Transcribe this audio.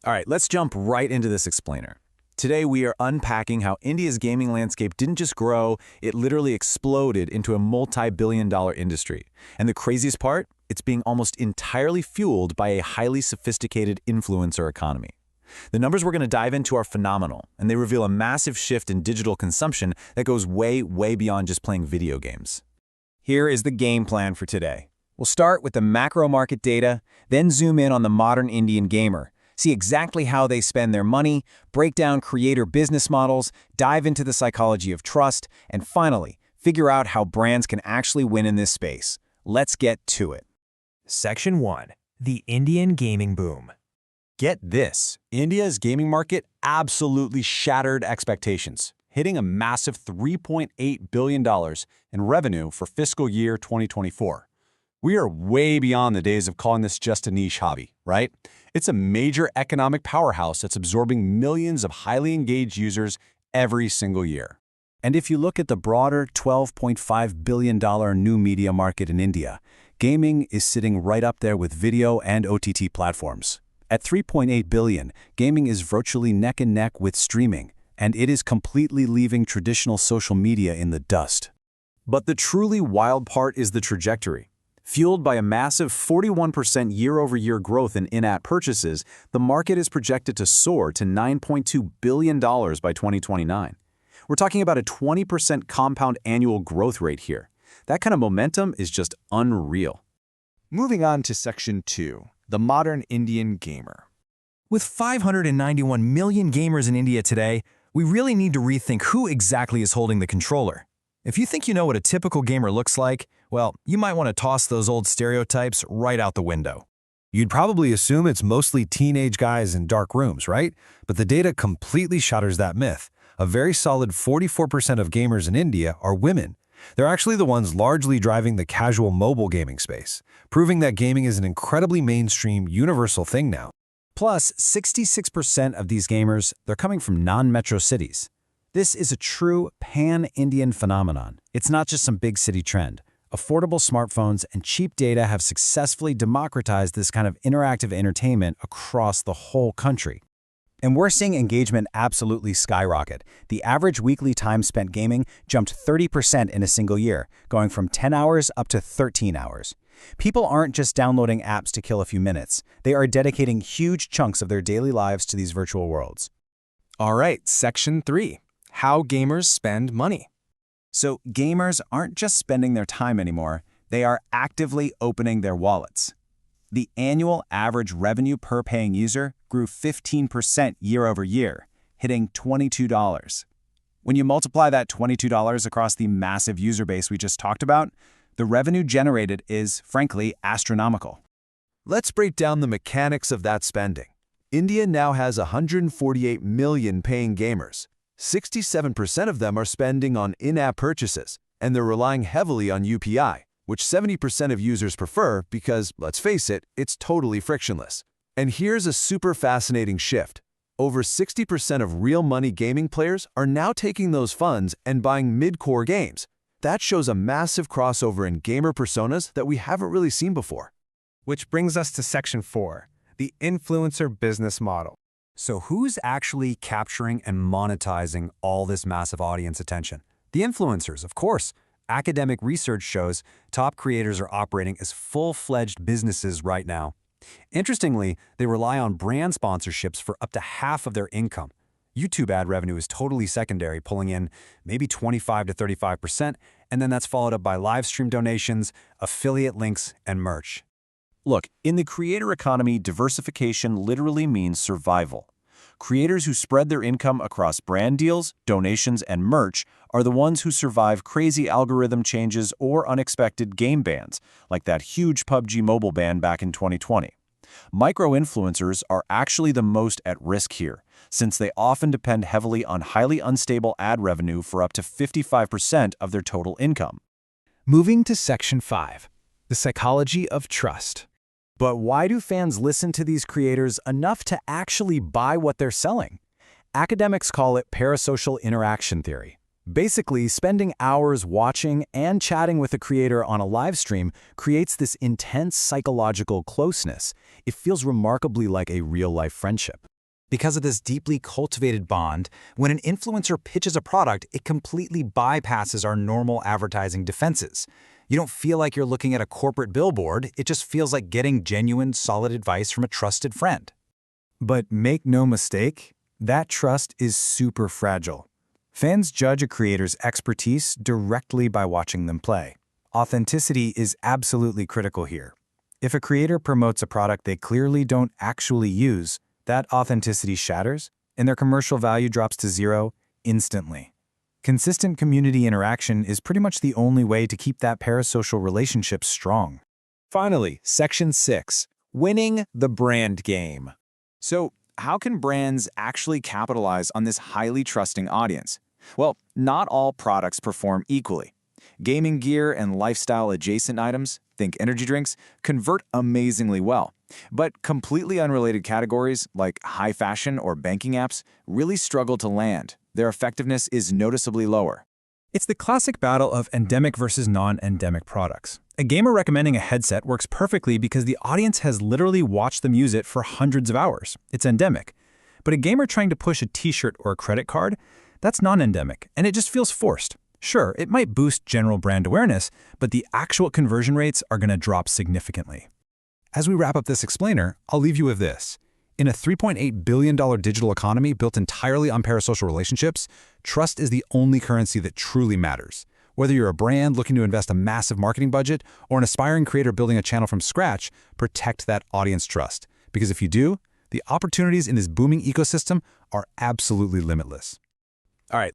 All right, let's jump right into this explainer. Today we are unpacking how India's gaming landscape didn't just grow, it literally exploded into a multi-billion-dollar industry. And the craziest part? It's being almost entirely fueled by a highly sophisticated influencer economy. The numbers we're going to dive into are phenomenal, and they reveal a massive shift in digital consumption that goes way, way beyond just playing video games. Here is the game plan for today. We'll start with the macro market data, then zoom in on the modern Indian gamer, see exactly how they spend their money, break down creator business models, dive into the psychology of trust, and finally, figure out how brands can actually win in this space. Let's get to it. Section 1. The Indian Gaming Boom. Get this, India's gaming market absolutely shattered expectations, hitting a massive $3.8 billion in revenue for fiscal year 2024. We are way beyond the days of calling this just a niche hobby, right? It's a major economic powerhouse that's absorbing millions of highly engaged users every single year. And if you look at the broader $12.5 billion new media market in India, gaming is sitting right up there with video and OTT platforms. At $3.8 billion, gaming is virtually neck and neck with streaming, and it is completely leaving traditional social media in the dust. But the truly wild part is the trajectory. Fueled by a massive 41% year-over-year growth in in-app purchases, the market is projected to soar to $9.2 billion by 2029. We're talking about a 20% compound annual growth rate here. That kind of momentum is just unreal. Moving on to Section 2, the modern Indian gamer. With 591 million gamers in India today, we really need to rethink who exactly is holding the controller. If you think you know what a typical gamer looks like, well, you might want to toss those old stereotypes right out the window. You'd probably assume it's mostly teenage guys in dark rooms, right? But the data completely shatters that myth. A very solid 44% of gamers in India are women. They're actually the ones largely driving the casual mobile gaming space, proving that gaming is an incredibly mainstream, universal thing now. Plus, 66% of these gamers, they're coming from non-metro cities. This is a true pan-Indian phenomenon. It's not just some big city trend. Affordable smartphones and cheap data have successfully democratized this kind of interactive entertainment across the whole country. And we're seeing engagement absolutely skyrocket. The average weekly time spent gaming jumped 30% in a single year, going from 10 hours up to 13 hours. People aren't just downloading apps to kill a few minutes. They are dedicating huge chunks of their daily lives to these virtual worlds. All right, Section 3. How gamers spend money. So gamers aren't just spending their time anymore, they are actively opening their wallets. The annual average revenue per paying user grew 15% year over year, hitting $22. When you multiply that $22 across the massive user base we just talked about, the revenue generated is, frankly, astronomical. Let's break down the mechanics of that spending. India now has 148 million paying gamers. 67% of them are spending on in-app purchases, and they're relying heavily on UPI, which 70% of users prefer because, let's face it, it's totally frictionless. And here's a super fascinating shift. Over 60% of real money gaming players are now taking those funds and buying mid-core games. That shows a massive crossover in gamer personas that we haven't really seen before. Which brings us to Section 4, the influencer business model. So who's actually capturing and monetizing all this massive audience attention? The influencers, of course. Academic research shows top creators are operating as full-fledged businesses right now. Interestingly, they rely on brand sponsorships for up to half of their income. YouTube ad revenue is totally secondary, pulling in maybe 25 to 35%, and then that's followed up by live stream donations, affiliate links, and merch. Look, in the creator economy, diversification literally means survival. Creators who spread their income across brand deals, donations, and merch are the ones who survive crazy algorithm changes or unexpected game bans, like that huge PUBG mobile ban back in 2020. Micro-influencers are actually the most at risk here, since they often depend heavily on highly unstable ad revenue for up to 55% of their total income. Moving to Section 5, the psychology of trust. But why do fans listen to these creators enough to actually buy what they're selling? Academics call it parasocial interaction theory. Basically, spending hours watching and chatting with a creator on a live stream creates this intense psychological closeness. It feels remarkably like a real-life friendship. Because of this deeply cultivated bond, when an influencer pitches a product, it completely bypasses our normal advertising defenses. You don't feel like you're looking at a corporate billboard, it just feels like getting genuine, solid advice from a trusted friend. But make no mistake, that trust is super fragile. Fans judge a creator's expertise directly by watching them play. Authenticity is absolutely critical here. If a creator promotes a product they clearly don't actually use, that authenticity shatters, and their commercial value drops to zero instantly. Consistent community interaction is pretty much the only way to keep that parasocial relationship strong. Finally, Section 6, winning the brand game. So, how can brands actually capitalize on this highly trusting audience? Well, not all products perform equally. Gaming gear and lifestyle-adjacent items, think energy drinks, convert amazingly well. But completely unrelated categories, like high fashion or banking apps, really struggle to land. Their effectiveness is noticeably lower. It's the classic battle of endemic versus non-endemic products. A gamer recommending a headset works perfectly because the audience has literally watched them use it for hundreds of hours. It's endemic. But a gamer trying to push a t-shirt or a credit card, that's non-endemic, and it just feels forced. Sure, it might boost general brand awareness, but the actual conversion rates are going to drop significantly. As we wrap up this explainer, I'll leave you with this. In a $3.8 billion digital economy built entirely on parasocial relationships, trust is the only currency that truly matters. Whether you're a brand looking to invest a massive marketing budget or an aspiring creator building a channel from scratch, protect that audience trust. Because if you do, the opportunities in this booming ecosystem are absolutely limitless. All right,